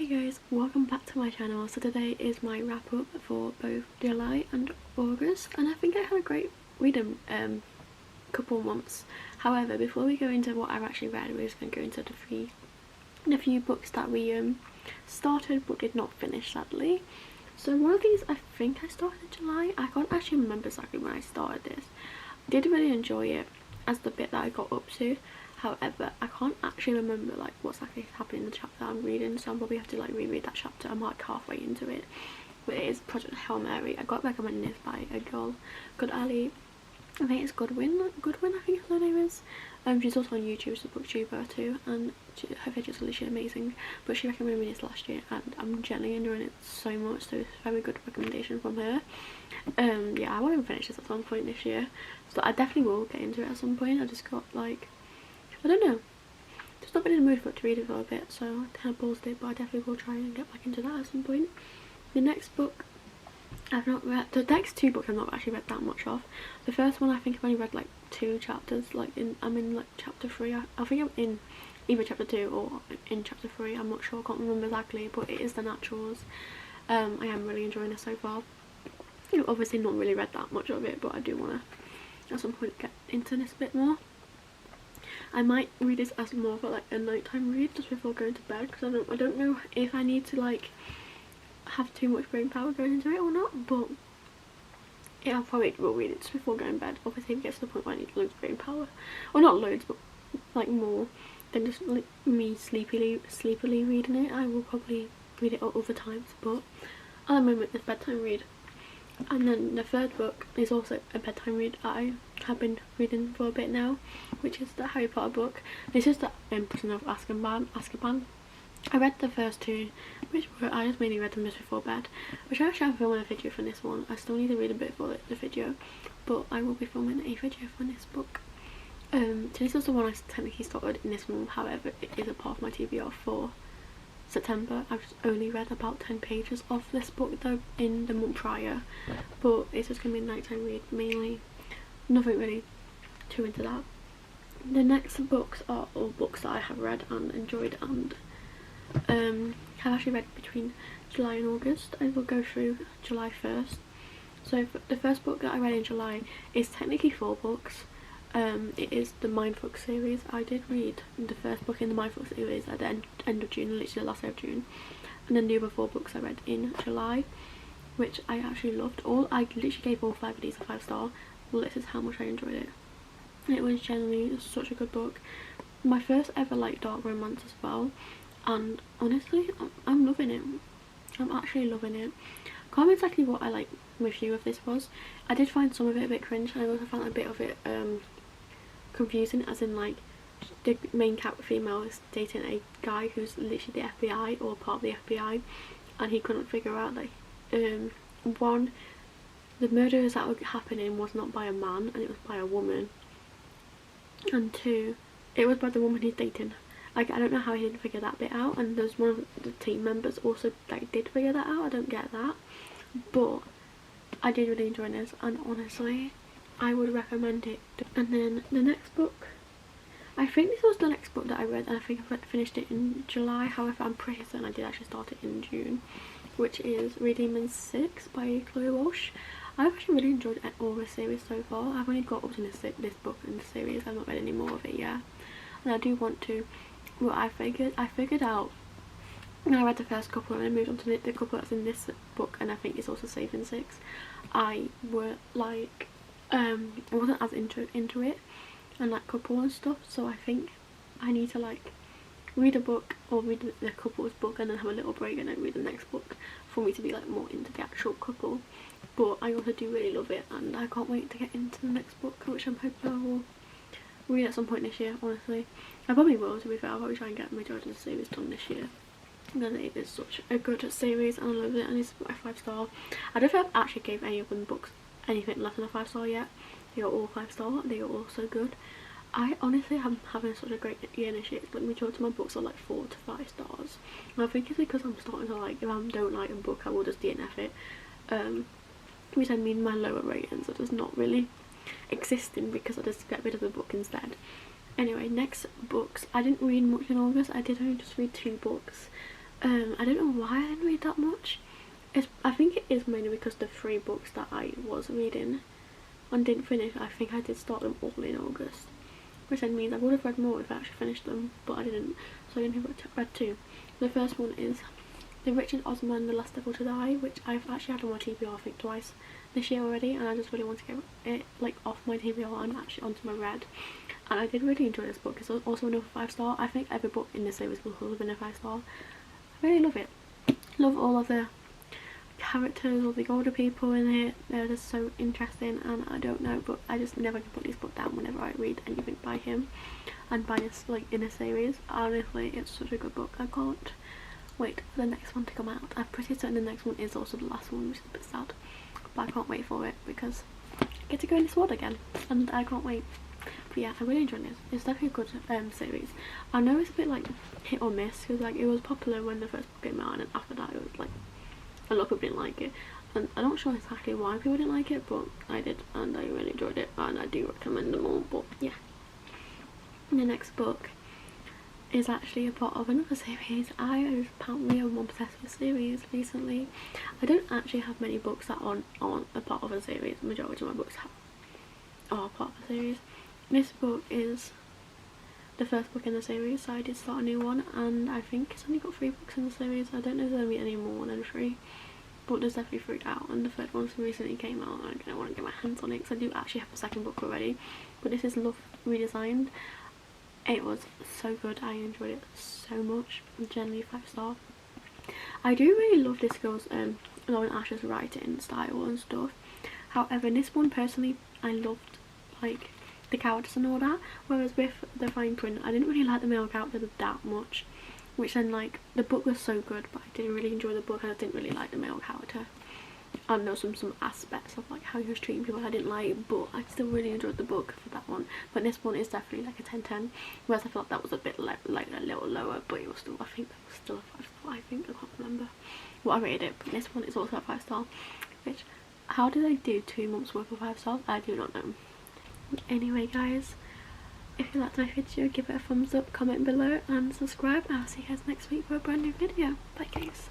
guys, welcome back to my channel. So today is my wrap up for both July and August, and I think I had a great reading couple months. However, before we go into what I've actually read, we're just going to go into the few books that we started but did not finish, sadly. So one of these I think I started in July. I can't actually remember exactly when I started this. I did really enjoy it as the bit that I got up to. However, I can't actually remember like what's actually happening in the chapter I'm reading, so I'll probably have to like reread that chapter. I'm like halfway into it. But it is Project Hail Mary. I got recommended this by a girl called Ali. I think it's Goodwin, I think her name is. She's also on YouTube, she's a booktuber too, and her videos are literally amazing. But she recommended me this last year, and I'm genuinely enjoying it so much, so it's a very good recommendation from her. Yeah, I want to finish this at some point this year, so I definitely will get into it at some point. I just got like, I don't know, just not been in the mood for it to read it for a bit, so I kind of paused it, but I definitely will try and get back into that at some point. The next book I've not read, the next two books I've not actually read that much of. The first one I think I've only read like 2 chapters, like I'm in like chapter 3, I think I'm in either chapter 2 or in chapter 3, I'm not sure, I can't remember exactly, but it is The Naturals. I am really enjoying it so far. Obviously not really read that much of it, but I do want to at some point get into this a bit more. I might read this as more of like a nighttime read just before going to bed, because I don't know if I need to like have too much brain power going into it or not, but yeah, I probably will read it just before going to bed. Obviously if it gets to the point where I need loads of brain power, or not loads, but like more than just like me sleepily reading it, I will probably read it at other times, but at the moment it's bedtime read. And then the third book is also a bedtime read I have been reading for a bit now, which is the Harry Potter book. This is the Prisoner of Azkaban. I read the first 2, which were, I just mainly read them just before bed, which I actually have filming a video for this one. I still need to read a bit for the video, but I will be filming a video for this book. So this is the one I technically started in this month, however it is a part of my TBR for September. I've only read about 10 pages of this book though in the month prior, but it's just going to be a nighttime read mainly, nothing really too into that. The next books are all books that I have read and enjoyed and have actually read between July and August. I will go through July first. So the first book that I read in July is technically 4 books. It is the Mindfuck series. I did read the first book in the Mindfuck series at the end of June, literally the last day of June, and then the other 4 books I read in July, which I actually loved. I literally gave all 5 of these a 5-star. Well, this is how much I enjoyed it. It was genuinely such a good book. My first ever like dark romance as well, and honestly I'm loving it. I'm actually loving it. I can't remember exactly what I like review of this was. I did find some of it a bit cringe, and I also found a bit of it confusing, as in like the main character female is dating a guy who's literally the FBI or part of the FBI, and he couldn't figure out like one, the murders that were happening was not by a man and it was by a woman, and 2, it was by the woman he's dating. Like, I don't know how he didn't figure that bit out, and there's one of the team members also like did figure that out. I don't get that, but I did really enjoy this, and honestly I would recommend it. And then the next book, I think this was the next book that I read, and I think I finished it in July. However, I'm pretty certain I did actually start it in June, which is Read Demons 6 by Chloe Walsh. I've actually really enjoyed all the series so far. I've only got up to this book in the series. I've not read any more of it yet, and I do want to. Well, I figured out when I read the first couple and I moved on to the couple that's in this book, and I think it's also safe in 6. I were like I wasn't as into it and like couple and stuff, so I think I need to like read a book or read the couple's book and then have a little break and then read the next book for me to be like more into the actual couple. But I also do really love it, and I can't wait to get into the next book, which I'm hoping I will read at some point this year. Honestly, I probably will, to be fair. I'll probably try and get the majority of the series done this year, because it is such a good series and I love it, and it's a 5-star. I don't think I've actually gave any of them books anything less than a 5-star yet. They are all 5-star. They are all so good. I honestly am having such a great year this year. Like, majority of my books are like 4 to 5 stars, and I think it's because I'm starting to like, if I don't like a book I will just DNF it, which I mean my lower ratings are just not really existing because I just get rid of the book instead. Anyway, next books. I didn't read much in August. I did only just read 2 books. I don't know why I didn't read that much. I think it is mainly because the 3 books that I was reading and didn't finish, I think I did start them all in August, which then means I would have read more if I actually finished them, but I didn't, so I only read 2. The first one is The Richard Osman, The Last Devil to Die, which I've actually had on my TBR I think twice this year already, and I just really want to get it like off my TBR and actually onto my read. And I did really enjoy this book. It's also another 5-star. I think every book in this series will have been a 5-star. I really love it. Love all of the characters, all the older people in it. They're just so interesting, and I don't know, but I just never can put this book down whenever I read anything by him and by this like in a series. Honestly, it's such a good book. I can't wait for the next one to come out. I'm pretty certain the next one is also the last one, which is a bit sad, but I can't wait for it because I get to go in this world again, and I can't wait. But yeah, I really enjoyed this. It's definitely a good series. I know it's a bit like hit or miss because like it was popular when the first book came out, and then after that it was like a lot of people didn't like it, and I'm not sure exactly why people didn't like it, but I did, and I really enjoyed it, and I do recommend them all. But yeah, the next book is actually a part of another series. I apparently am obsessed with series recently. I don't actually have many books that aren't a part of a series. The majority of my books are part of a series. This book is the first book in the series, so I did start a new one, and I think it's only got 3 books in the series. I don't know if there'll be any more than 3, but there's definitely 3 out, and the third one recently came out, and I don't want to get my hands on it because I do actually have a second book already. But this is Love Redesigned. It was so good. I enjoyed it so much. Generally 5-star. I do really love this girl's Lauren Asher's writing style and stuff. However, in this one personally, I loved like the characters and all that, whereas with The Fine Print I didn't really like the male character that much, which then like the book was so good, but I didn't really enjoy the book and I didn't really like the male character. I know some aspects of like how he was treating people I didn't like, but I still really enjoyed the book for that one. But this one is definitely like a 10/10, whereas I felt that was a bit like a little lower, but it was still, I think that was still a 5-star. I think, I can't remember what I rated it, but this one is also a 5-star, which, how did I do 2 months worth of 5 stars? I do not know. Anyway guys, if you liked my video, give it a thumbs up, comment below and subscribe, and I'll see you guys next week for a brand new video. Bye guys.